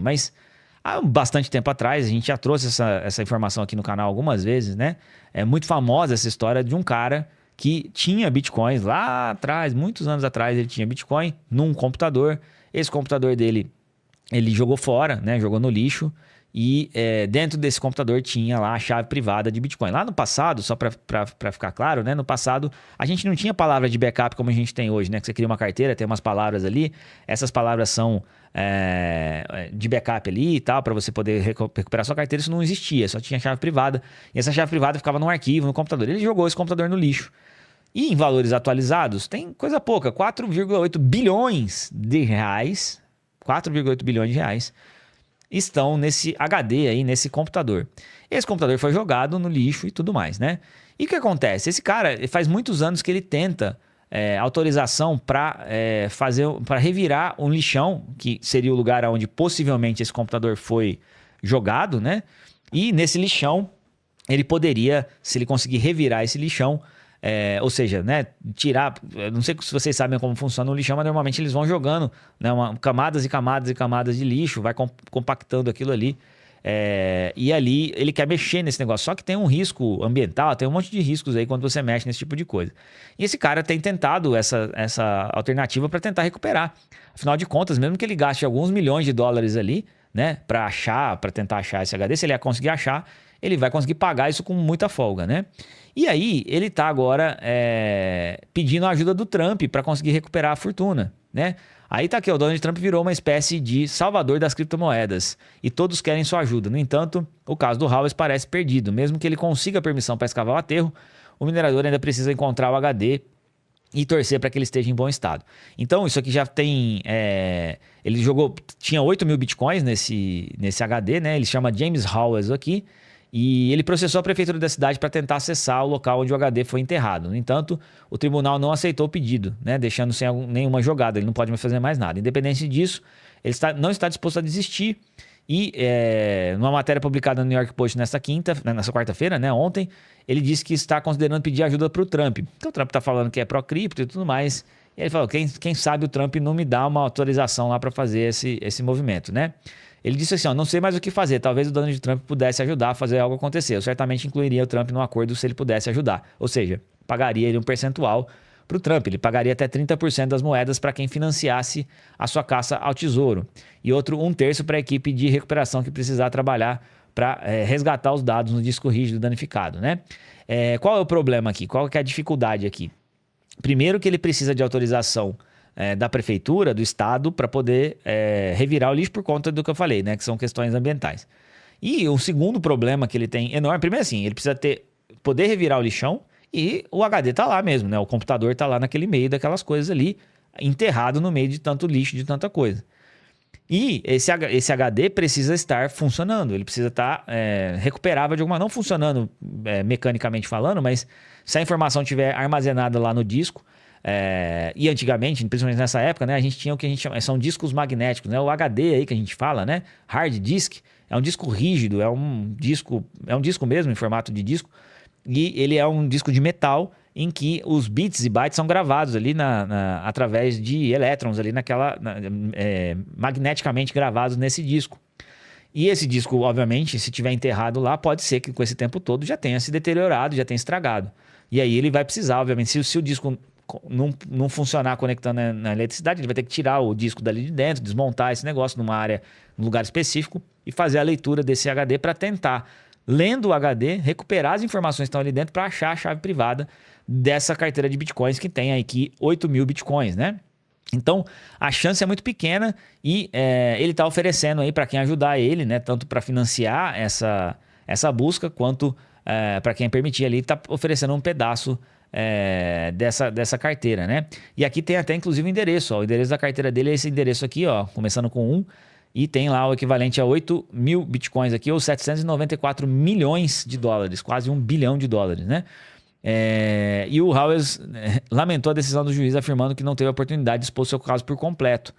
Mas há bastante tempo atrás, a gente já trouxe essa informação aqui no canal algumas vezes, né? É muito famosa essa história de um cara que tinha bitcoins lá atrás, muitos anos atrás, ele tinha bitcoin num computador. Esse computador dele, ele jogou fora, né? Jogou no lixo. E dentro desse computador tinha lá a chave privada de Bitcoin. Lá no passado, só para ficar claro, né? No passado, a gente não tinha palavra de backup como a gente tem hoje, né? Que você cria uma carteira, tem umas palavras ali. Essas palavras são de backup ali e tal, para você poder recuperar sua carteira. Isso não existia, só tinha chave privada. E essa chave privada ficava num arquivo, no computador. Ele jogou esse computador no lixo. E em valores atualizados, tem coisa pouca, 4,8 bilhões de reais. 4,8 bilhões de reais estão nesse HD aí, nesse computador. Esse computador foi jogado no lixo e tudo mais, né? E o que acontece? Esse cara, faz muitos anos que ele tenta autorização para revirar um lixão, que seria o lugar onde possivelmente esse computador foi jogado, né? E nesse lixão, ele poderia, se ele conseguir revirar esse lixão, ou seja, né, tirar, não sei se vocês sabem como funciona o lixão, mas normalmente eles vão jogando, né, camadas e camadas e camadas de lixo, vai compactando aquilo ali, e ali ele quer mexer nesse negócio, só que tem um risco ambiental, tem um monte de riscos aí quando você mexe nesse tipo de coisa. E esse cara tem tentado essa alternativa para tentar recuperar. Afinal de contas, mesmo que ele gaste alguns milhões de dólares ali, né, para tentar achar esse HD, se ele ia conseguir achar, ele vai conseguir pagar isso com muita folga, né? E aí, ele está agora pedindo a ajuda do Trump para conseguir recuperar a fortuna, né? Aí tá aqui, o Donald Trump virou uma espécie de salvador das criptomoedas e todos querem sua ajuda. No entanto, o caso do Howes parece perdido. Mesmo que ele consiga permissão para escavar o aterro, o minerador ainda precisa encontrar o HD e torcer para que ele esteja em bom estado. Então, isso aqui já tem... ele tinha 8 mil bitcoins nesse HD, né? Ele chama James Howes aqui. E ele processou a prefeitura da cidade para tentar acessar o local onde o HD foi enterrado. No entanto, o tribunal não aceitou o pedido, né, deixando sem nenhuma jogada. Ele não pode mais fazer mais nada. Independente disso, ele não está disposto a desistir. E numa matéria publicada no New York Post nessa quarta-feira, né, ontem, ele disse que está considerando pedir ajuda para o Trump. Então o Trump está falando que é pró-cripto e tudo mais. E ele falou, quem sabe o Trump não me dá uma autorização lá para fazer esse movimento, né? Ele disse assim, não sei mais o que fazer, talvez o Donald Trump pudesse ajudar a fazer algo acontecer. Eu certamente incluiria o Trump no acordo se ele pudesse ajudar. Ou seja, pagaria ele um percentual para o Trump. Ele pagaria até 30% das moedas para quem financiasse a sua caça ao tesouro. E outro 1/3 para a equipe de recuperação que precisar trabalhar para resgatar os dados no disco rígido danificado, né? Qual é o problema aqui? Qual que é a dificuldade aqui? Primeiro que ele precisa de autorização da prefeitura, do estado, para poder revirar o lixo por conta do que eu falei, né? Que são questões ambientais. E o segundo problema que ele tem enorme, primeiro assim, ele precisa poder revirar o lixão e o HD tá lá mesmo, né? O computador tá lá naquele meio daquelas coisas ali, enterrado no meio de tanto lixo, de tanta coisa. E esse HD precisa estar funcionando, ele precisa estar recuperável de alguma... Não funcionando mecanicamente falando, mas se a informação estiver armazenada lá no disco... e antigamente, principalmente nessa época, né, a gente tinha o que a gente chama, são discos magnéticos, né? O HD aí que a gente fala, né? Hard disk, é um disco rígido, é um disco mesmo, em formato de disco, e ele é um disco de metal em que os bits e bytes são gravados ali através de elétrons ali magneticamente gravados nesse disco. E esse disco, obviamente, se tiver enterrado lá, pode ser que com esse tempo todo já tenha se deteriorado, já tenha estragado. E aí ele vai precisar, obviamente, se o disco não funcionar conectando na eletricidade, ele vai ter que tirar o disco dali de dentro, desmontar esse negócio num lugar específico e fazer a leitura desse HD para tentar, lendo o HD, recuperar as informações que estão ali dentro para achar a chave privada dessa carteira de bitcoins que tem aqui 8 mil bitcoins, né? Então, a chance é muito pequena e ele está oferecendo aí para quem ajudar ele, né? Tanto para financiar essa busca, quanto para quem permitir ali, está oferecendo um pedaço dessa carteira, né? E aqui tem até inclusive o endereço, ó. O endereço da carteira dele é esse endereço aqui, ó, começando com 1, e tem lá o equivalente a 8 mil bitcoins aqui, ou 794 milhões de dólares, quase 1 bilhão de dólares, né? E o Howes lamentou a decisão do juiz, afirmando que não teve a oportunidade de expor seu caso por completo.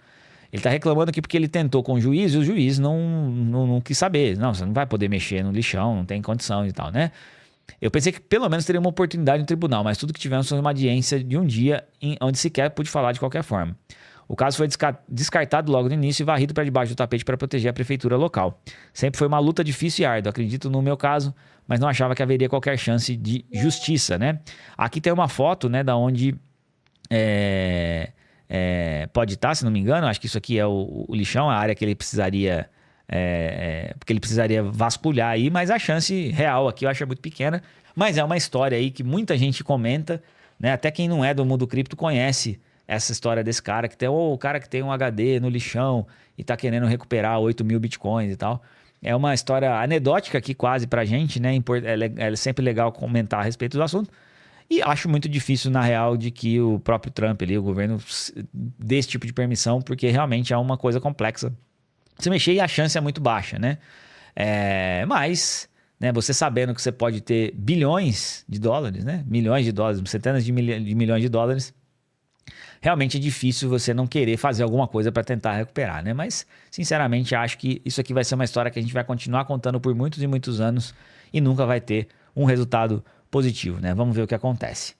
Ele está reclamando aqui porque ele tentou com o juiz e o juiz não quis saber. Não, você não vai poder mexer no lixão, não tem condição e tal, né? Eu pensei que pelo menos teria uma oportunidade no tribunal, mas tudo que tivemos foi uma audiência de um dia onde sequer pude falar de qualquer forma. O caso foi descartado logo no início e varrido para debaixo do tapete para proteger a prefeitura local. Sempre foi uma luta difícil e árdua, acredito no meu caso, mas não achava que haveria qualquer chance de justiça, né? Aqui tem uma foto, né, da onde pode estar, se não me engano, acho que isso aqui é o lixão, a área que ele precisaria, porque ele precisaria vasculhar aí, mas a chance real aqui eu acho muito pequena. Mas é uma história aí que muita gente comenta, né? Até quem não é do mundo cripto conhece essa história desse cara que tem o cara que tem um HD no lixão e tá querendo recuperar 8.000 bitcoins e tal. É uma história anedótica aqui quase pra gente, né? É sempre legal comentar a respeito do assunto. E acho muito difícil, na real, de que o próprio Trump ali, o governo, dê esse tipo de permissão, porque realmente é uma coisa complexa. Se mexer e a chance é muito baixa, né? Mas, né, você sabendo que você pode ter bilhões de dólares, né? Milhões de dólares, centenas de milhões de dólares, realmente é difícil você não querer fazer alguma coisa para tentar recuperar, né? Mas, sinceramente, acho que isso aqui vai ser uma história que a gente vai continuar contando por muitos e muitos anos e nunca vai ter um resultado positivo, né? Vamos ver o que acontece.